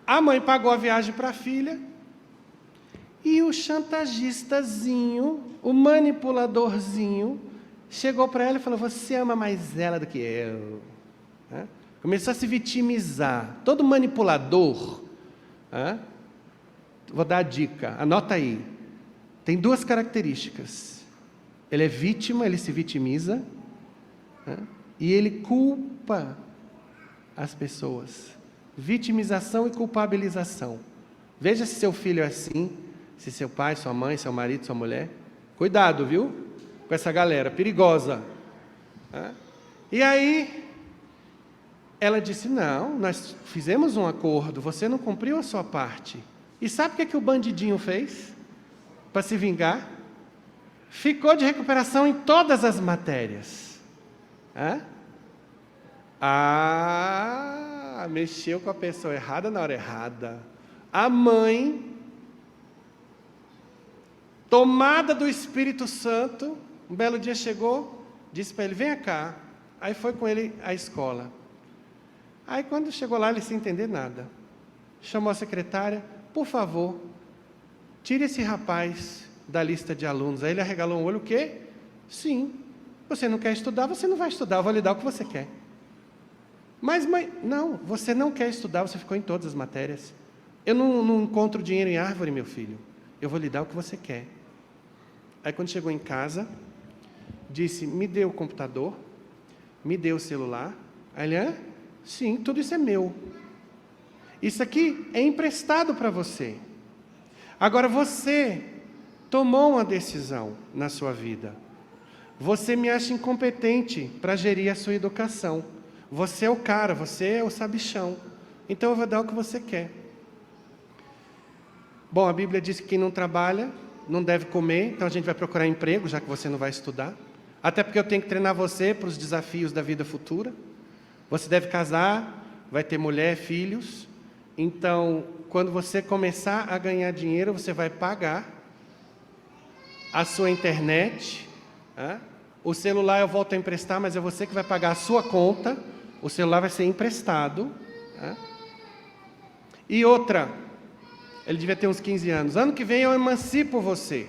a mãe pagou a viagem para a filha, e o chantagistazinho, o manipuladorzinho, chegou para ela e falou, você ama mais ela do que eu. Começou a se vitimizar. Todo manipulador, vou dar a dica, anota aí. Tem 2 características. Ele é vítima, ele se vitimiza, e ele culpa as pessoas. Vitimização e culpabilização. Veja se seu filho é assim, se seu pai, sua mãe, seu marido, sua mulher. Cuidado, viu? Com essa galera perigosa. E aí, ela disse, não, nós fizemos um acordo, você não cumpriu a sua parte. E sabe o que o bandidinho fez? Para se vingar? Ficou de recuperação em todas as matérias. Mexeu com a pessoa errada na hora errada. A mãe, tomada do Espírito Santo, um belo dia chegou, disse para ele, venha cá. Aí foi com ele à escola. Aí quando chegou lá, ele sem entender nada, chamou a secretária, por favor, tire esse rapaz da lista de alunos. Aí ele arregalou um olho, o quê? Sim, você não quer estudar, você não vai estudar, eu vou lhe dar o que você quer. Mas mãe, não, você não quer estudar, você ficou em todas as matérias. Eu não encontro dinheiro em árvore, meu filho, eu vou lhe dar o que você quer. Aí quando chegou em casa, disse, me dê o computador, me dê o celular. Aí ele, sim, tudo isso é meu. Isso aqui é emprestado para você. Agora você tomou uma decisão na sua vida. Você me acha incompetente para gerir a sua educação. Você é o cara, você é o sabichão. Então eu vou dar o que você quer. Bom, a Bíblia diz que quem não trabalha não deve comer, então a gente vai procurar emprego, já que você não vai estudar. Até porque eu tenho que treinar você para os desafios da vida futura. Você deve casar, vai ter mulher, filhos. Então, quando você começar a ganhar dinheiro, você vai pagar a sua internet. O celular eu volto a emprestar, mas é você que vai pagar a sua conta. O celular vai ser emprestado. E outra, ele devia ter uns 15 anos. Ano que vem eu emancipo você.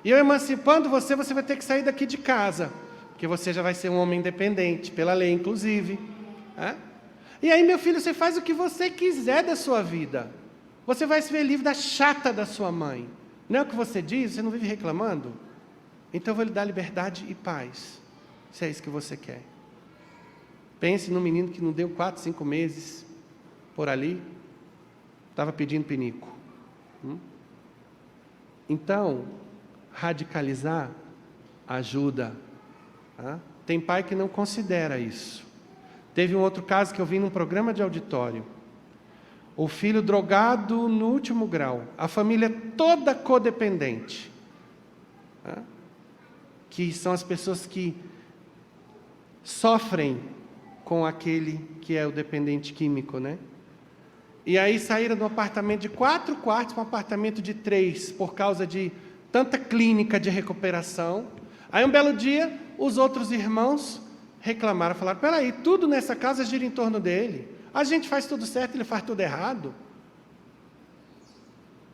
E eu emancipando você, você vai ter que sair daqui de casa. Porque você já vai ser um homem independente, pela lei, inclusive. E aí, meu filho, você faz o que você quiser da sua vida. Você vai se ver livre da chata da sua mãe. Não é o que você diz? Você não vive reclamando? Então eu vou lhe dar liberdade e paz, se é isso que você quer. Pense num menino que não deu 4, 5 meses por ali, estava pedindo pinico. Então, radicalizar ajuda. Tem pai que não considera isso. Teve um outro caso que eu vi num programa de auditório. O filho drogado no último grau. A família toda codependente. Que são as pessoas que sofrem com aquele que é o dependente químico, né? E aí saíram de um apartamento de 4 quartos para um apartamento de 3, por causa de tanta clínica de recuperação. Aí um belo dia, os outros irmãos reclamaram, falaram, peraí, tudo nessa casa gira em torno dele. A gente faz tudo certo, ele faz tudo errado.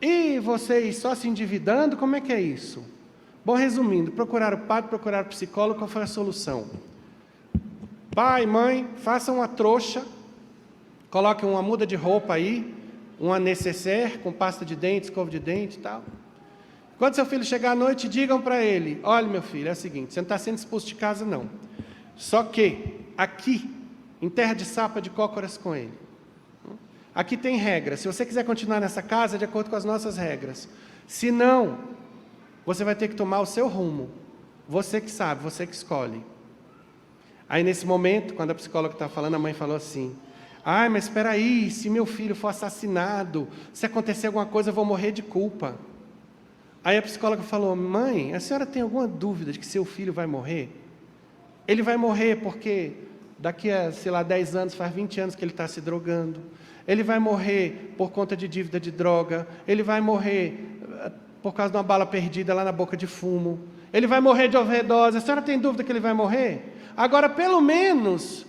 E vocês só se endividando, como é que é isso? Bom, resumindo, procuraram o padre, procuraram o psicólogo, qual foi a solução? Pai, mãe, façam uma trouxa, coloquem uma muda de roupa aí, uma nécessaire com pasta de dente, escova de dente e tal. Quando seu filho chegar à noite, digam para ele, olha meu filho, é o seguinte, você não está sendo expulso de casa não. Só que aqui, em terra de sapa de cócoras com ele. Aqui tem regras, se você quiser continuar nessa casa, é de acordo com as nossas regras. Se não, você vai ter que tomar o seu rumo. Você que sabe, você que escolhe. Aí nesse momento, quando a psicóloga estava falando, a mãe falou assim, ai, mas espera aí, se meu filho for assassinado, se acontecer alguma coisa, eu vou morrer de culpa. Aí a psicóloga falou, mãe, a senhora tem alguma dúvida de que seu filho vai morrer? Ele vai morrer porque daqui a, 10 anos, faz 20 anos que ele está se drogando. Ele vai morrer por conta de dívida de droga. Ele vai morrer por causa de uma bala perdida lá na boca de fumo. Ele vai morrer de overdose. A senhora tem dúvida que ele vai morrer? Agora, pelo menos,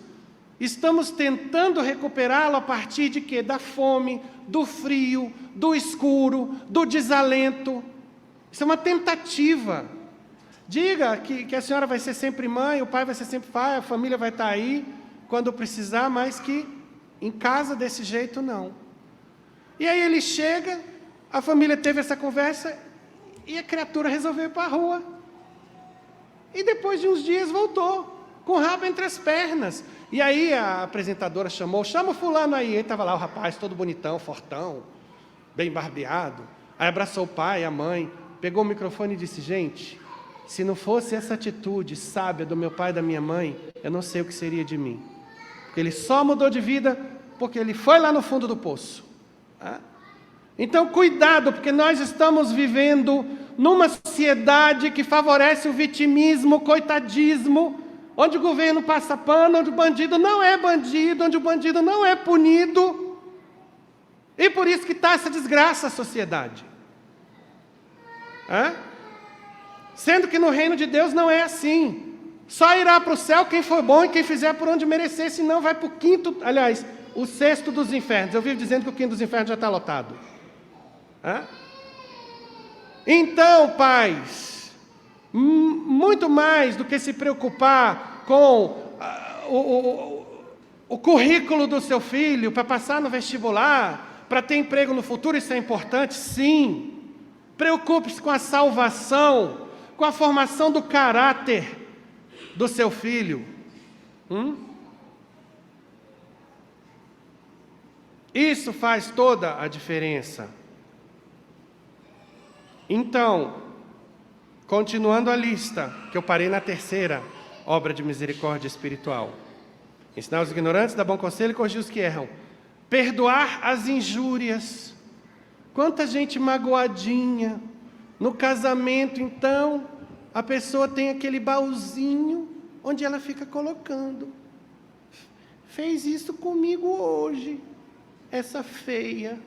estamos tentando recuperá-lo a partir de quê? Da fome, do frio, do escuro, do desalento. Isso é uma tentativa. Diga que a senhora vai ser sempre mãe, o pai vai ser sempre pai, a família vai estar aí quando precisar, mas que em casa desse jeito não. E aí ele chega, a família teve essa conversa e a criatura resolveu ir para a rua. E depois de uns dias voltou, com o rabo entre as pernas. E aí a apresentadora chama o fulano aí. Ele estava lá, o rapaz todo bonitão, fortão, bem barbeado. Aí abraçou o pai, a mãe, pegou o microfone e disse, gente, se não fosse essa atitude sábia do meu pai e da minha mãe, eu não sei o que seria de mim. Porque ele só mudou de vida porque ele foi lá no fundo do poço. Então, cuidado, porque nós estamos vivendo numa sociedade que favorece o vitimismo, o coitadismo, onde o governo passa pano, onde o bandido não é bandido, onde o bandido não é punido. E por isso que está essa desgraça à sociedade. Sendo que no reino de Deus não é assim. Só irá para o céu quem for bom e quem fizer por onde merecer, senão vai para o quinto, aliás, o sexto dos infernos. Eu vivo dizendo que o quinto dos infernos já está lotado. Então, pais, muito mais do que se preocupar com o currículo do seu filho para passar no vestibular, para ter emprego no futuro, isso é importante, sim. Preocupe-se com a salvação, com a formação do caráter do seu filho. Isso faz toda a diferença. Então, continuando a lista, que eu parei na terceira obra de misericórdia espiritual. Ensinar os ignorantes, dar bom conselho e corrigir os que erram. Perdoar as injúrias. Quanta gente magoadinha. No casamento, então, a pessoa tem aquele baúzinho onde ela fica colocando. Fez isso comigo hoje, essa feia.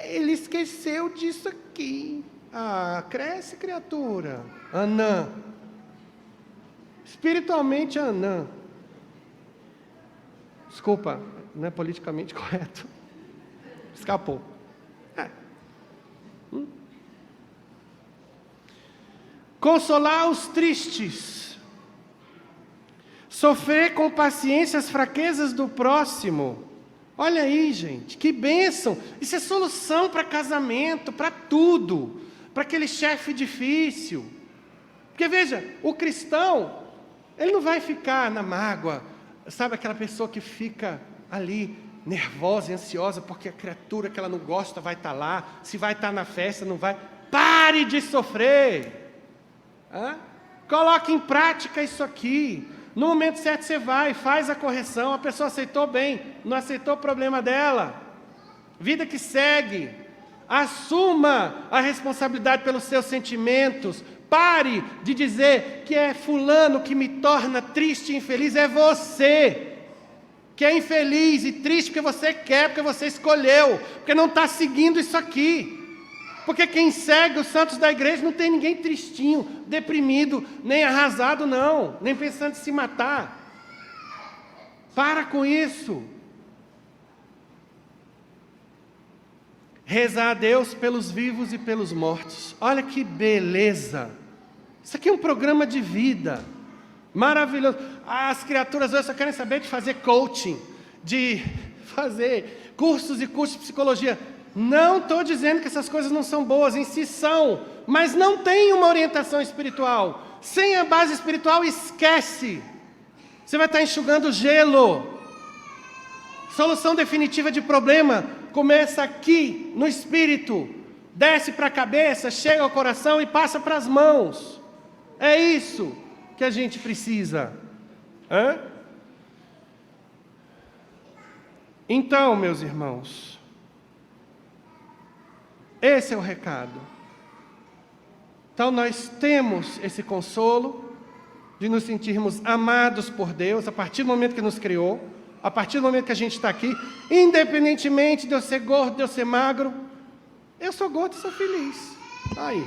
Ele esqueceu disso aqui. Cresce, criatura. Anã. Espiritualmente, Anã. Desculpa, não é politicamente correto. Escapou. Consolar os tristes. Sofrer com paciência as fraquezas do próximo. Olha aí, gente, que bênção. Isso é solução para casamento, para tudo. Para aquele chefe difícil. Porque veja, o cristão, ele não vai ficar na mágoa. Sabe aquela pessoa que fica ali nervosa e ansiosa porque a criatura que ela não gosta vai estar lá. Se vai estar na festa, não vai. Pare de sofrer. Coloque em prática isso aqui. No momento certo você vai, faz a correção. A pessoa aceitou bem, não aceitou o problema dela. Vida que segue. Assuma a responsabilidade pelos seus sentimentos. Pare de dizer que é fulano que me torna triste e infeliz. É você que é infeliz e triste porque você quer, porque você escolheu, porque não está seguindo isso aqui. Porque quem segue os santos da igreja não tem ninguém tristinho, deprimido, nem arrasado não, nem pensando em se matar. Para com isso. rezar a Deus pelos vivos e pelos mortos. Olha que beleza! Isso aqui é um programa de vida, maravilhoso. As criaturas hoje só querem saber de fazer coaching, de fazer cursos e cursos de psicologia. Não estou dizendo que essas coisas não são boas, em si são, mas não tem uma orientação espiritual. Sem a base espiritual, esquece. Você vai estar enxugando gelo. Solução definitiva de problema começa aqui, no espírito. Desce para a cabeça, chega ao coração e passa para as mãos. É isso que a gente precisa. Então, meus irmãos, esse é o recado. Então nós temos esse consolo de nos sentirmos amados por Deus a partir do momento que nos criou, a partir do momento que a gente está aqui, independentemente de eu ser gordo, de eu ser magro, eu sou gordo e sou feliz. Aí,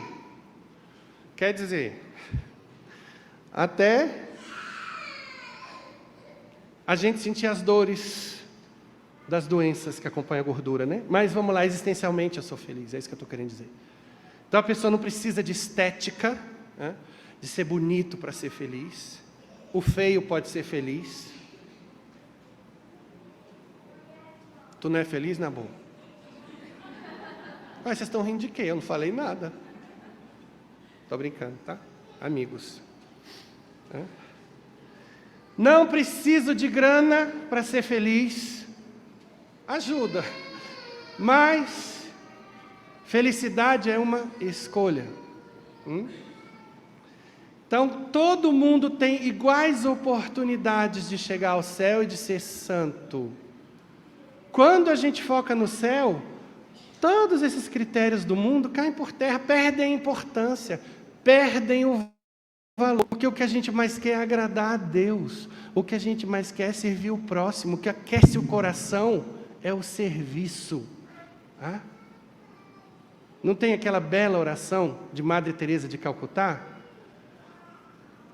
quer dizer, até a gente sentir as dores das doenças que acompanham a gordura, né? Mas vamos lá, existencialmente eu sou feliz, é isso que eu estou querendo dizer. Então a pessoa não precisa de estética, né? De ser bonito para ser feliz. O feio pode ser feliz. Tu não é feliz, Nabu? Mas vocês estão rindo de quê? Eu não falei nada. Estou brincando, tá? Amigos. Não preciso de grana para ser feliz. Ajuda. Mas felicidade é uma escolha. Então, todo mundo tem iguais oportunidades de chegar ao céu e de ser santo. Quando a gente foca no céu, todos esses critérios do mundo caem por terra, perdem a importância, perdem o valor, porque o que a gente mais quer é agradar a Deus, o que a gente mais quer é servir o próximo, o que aquece o coração é o serviço. Não tem aquela bela oração de Madre Teresa de Calcutá?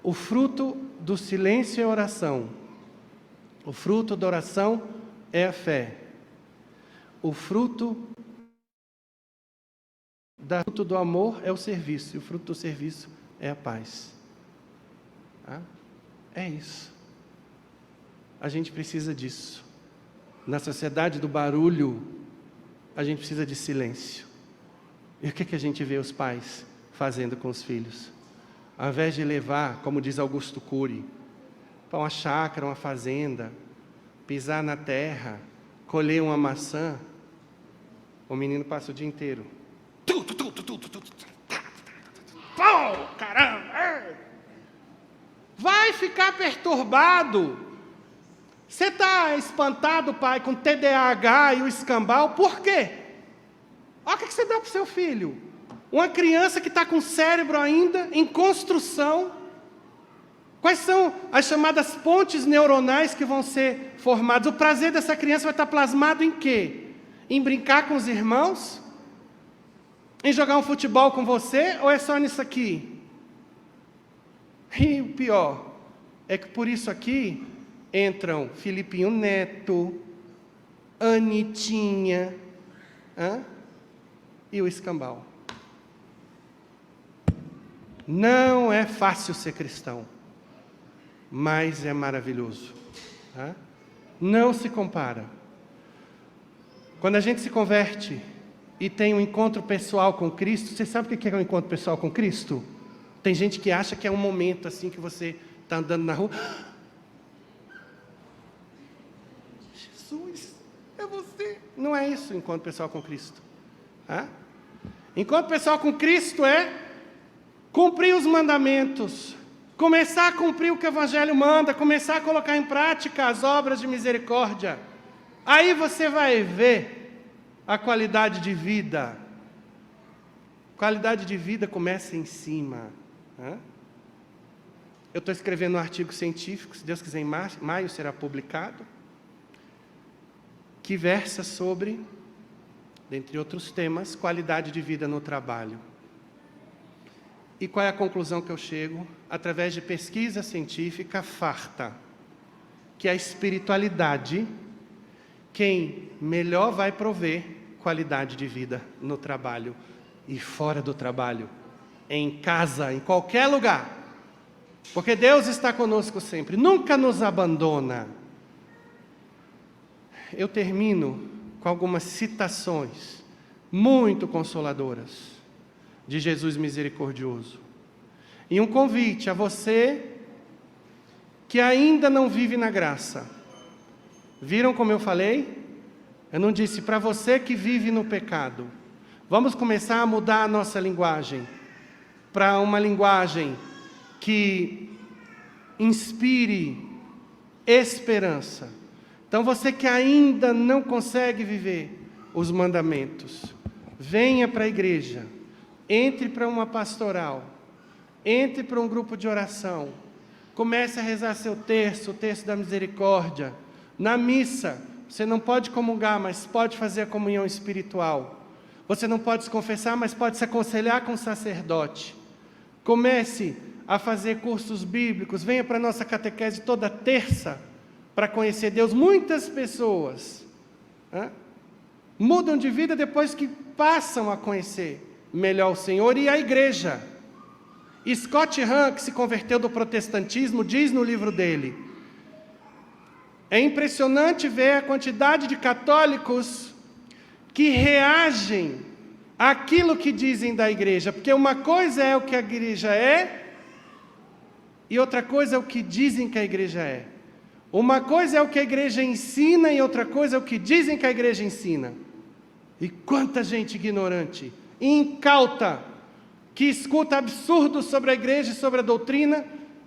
O fruto do silêncio é a oração. O fruto da oração é a fé. O fruto do amor é o serviço. E o fruto do serviço é a paz. É isso. A gente precisa disso. Na sociedade do barulho, a gente precisa de silêncio. E o que a gente vê os pais fazendo com os filhos? Ao invés de levar, como diz Augusto Cury, para uma chácara, uma fazenda, pisar na terra, colher uma maçã, o menino passa o dia inteiro. Pô, caramba! Vai ficar perturbado. Você está espantado, pai, com TDAH e o escambau, por quê? Olha o que você dá para o seu filho. Uma criança que está com o cérebro ainda em construção. Quais são as chamadas pontes neuronais que vão ser formadas? O prazer dessa criança vai estar plasmado em quê? Em brincar com os irmãos? Em jogar um futebol com você? Ou é só nisso aqui? E o pior é que por isso aqui entram Filipinho Neto, Anitinha e o escambau. Não é fácil ser cristão, mas é maravilhoso. Não se compara. Quando a gente se converte e tem um encontro pessoal com Cristo, você sabe o que é um encontro pessoal com Cristo? Tem gente que acha que é um momento assim que você está andando na rua. Jesus, é você. Não é isso, encontro pessoal com Cristo. Encontro pessoal com Cristo é cumprir os mandamentos, começar a cumprir o que o Evangelho manda, começar a colocar em prática as obras de misericórdia. Aí você vai ver a qualidade de vida. Qualidade de vida começa em cima. Eu estou escrevendo um artigo científico, se Deus quiser em maio será publicado, que versa sobre, dentre outros temas, qualidade de vida no trabalho. E qual é a conclusão que eu chego? Através de pesquisa científica farta, que a espiritualidade, quem melhor vai prover qualidade de vida no trabalho e fora do trabalho, em casa, em qualquer lugar. Porque Deus está conosco sempre, nunca nos abandona. Eu termino com algumas citações muito consoladoras de Jesus misericordioso. E um convite a você que ainda não vive na graça. Viram como eu falei? Eu não disse para você que vive no pecado. Vamos começar a mudar a nossa linguagem para uma linguagem que inspire esperança. Então você que ainda não consegue viver os mandamentos, venha para a igreja, entre para uma pastoral, entre para um grupo de oração, comece a rezar seu terço, o terço da misericórdia. Na missa, você não pode comungar, mas pode fazer a comunhão espiritual. Você não pode se confessar, mas pode se aconselhar com o sacerdote. Comece a fazer cursos bíblicos, venha para a nossa catequese toda terça, para conhecer Deus. Muitas pessoas mudam de vida depois que passam a conhecer melhor o Senhor e a igreja. Scott Hahn, que se converteu do protestantismo, diz no livro dele: é impressionante ver a quantidade de católicos que reagem àquilo que dizem da igreja, porque uma coisa é o que a igreja é, e outra coisa é o que dizem que a igreja é. Uma coisa é o que a igreja ensina, e outra coisa é o que dizem que a igreja ensina. E quanta gente ignorante, incauta, que escuta absurdos sobre a igreja e sobre a doutrina,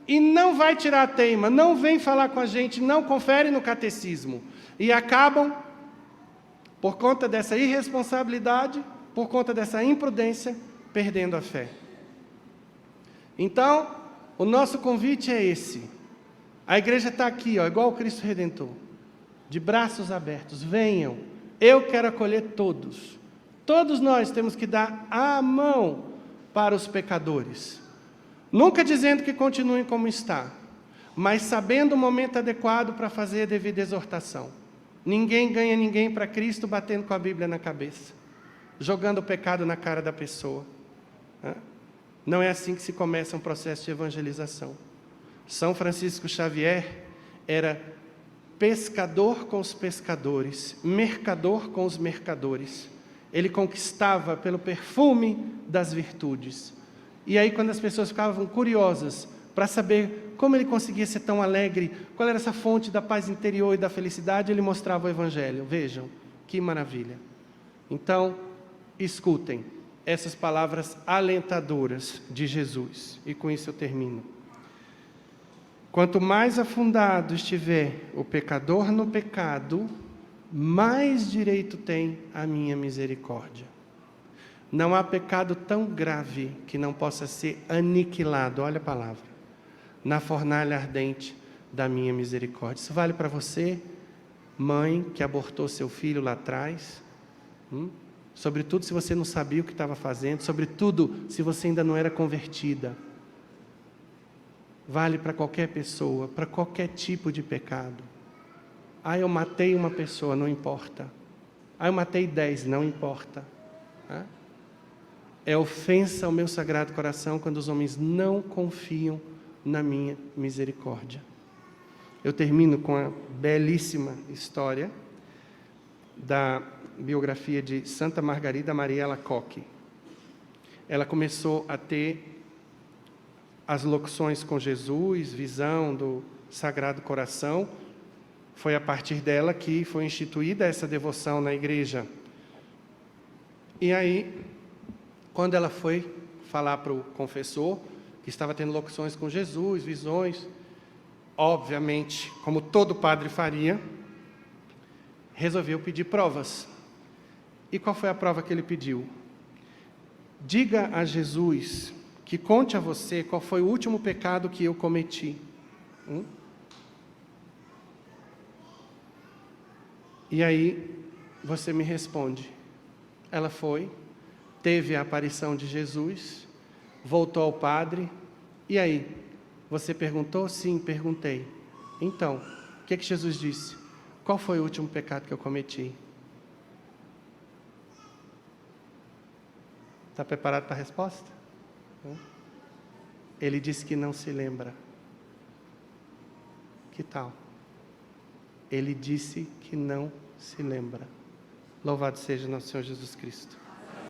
e não vai tirar a teima, não vem falar com a gente, não confere no catecismo. E acabam, por conta dessa irresponsabilidade, por conta dessa imprudência, perdendo a fé. Então, o nosso convite é esse. A igreja está aqui, igual o Cristo Redentor, de braços abertos. Venham, eu quero acolher todos. Todos nós temos que dar a mão para os pecadores. Nunca dizendo que continuem como está, mas sabendo o momento adequado para fazer a devida exortação. Ninguém ganha ninguém para Cristo batendo com a Bíblia na cabeça, jogando o pecado na cara da pessoa. Não é assim que se começa um processo de evangelização. São Francisco Xavier era pescador com os pescadores, mercador com os mercadores. Ele conquistava pelo perfume das virtudes. E aí, quando as pessoas ficavam curiosas para saber como ele conseguia ser tão alegre, qual era essa fonte da paz interior e da felicidade, ele mostrava o Evangelho. Vejam, que maravilha. Então, escutem essas palavras alentadoras de Jesus. E com isso eu termino. Quanto mais afundado estiver o pecador no pecado, mais direito tem a minha misericórdia. Não há pecado tão grave que não possa ser aniquilado, olha a palavra, na fornalha ardente da minha misericórdia. Isso vale para você, mãe, que abortou seu filho lá atrás, sobretudo se você não sabia o que estava fazendo, sobretudo se você ainda não era convertida. Vale para qualquer pessoa, para qualquer tipo de pecado. Eu matei uma pessoa, não importa. Eu matei 10, não importa. É ofensa ao meu sagrado coração quando os homens não confiam na minha misericórdia. Eu termino com a belíssima história da biografia de Santa Margarida Maria Alacoque. Ela começou a ter as locuções com Jesus, visão do Sagrado Coração. Foi a partir dela que foi instituída essa devoção na igreja. E aí, quando ela foi falar para o confessor, que estava tendo locuções com Jesus, visões, obviamente, como todo padre faria, resolveu pedir provas. E qual foi a prova que ele pediu? Diga a Jesus que conte a você qual foi o último pecado que eu cometi. E aí, você me responde. Ela foi, teve a aparição de Jesus, voltou ao padre, e aí? Você perguntou? Sim, perguntei. Então, o que Jesus disse? Qual foi o último pecado que eu cometi? Está preparado para a resposta? Ele disse que não se lembra. Que tal? Ele disse que não se lembra. Louvado seja nosso Senhor Jesus Cristo.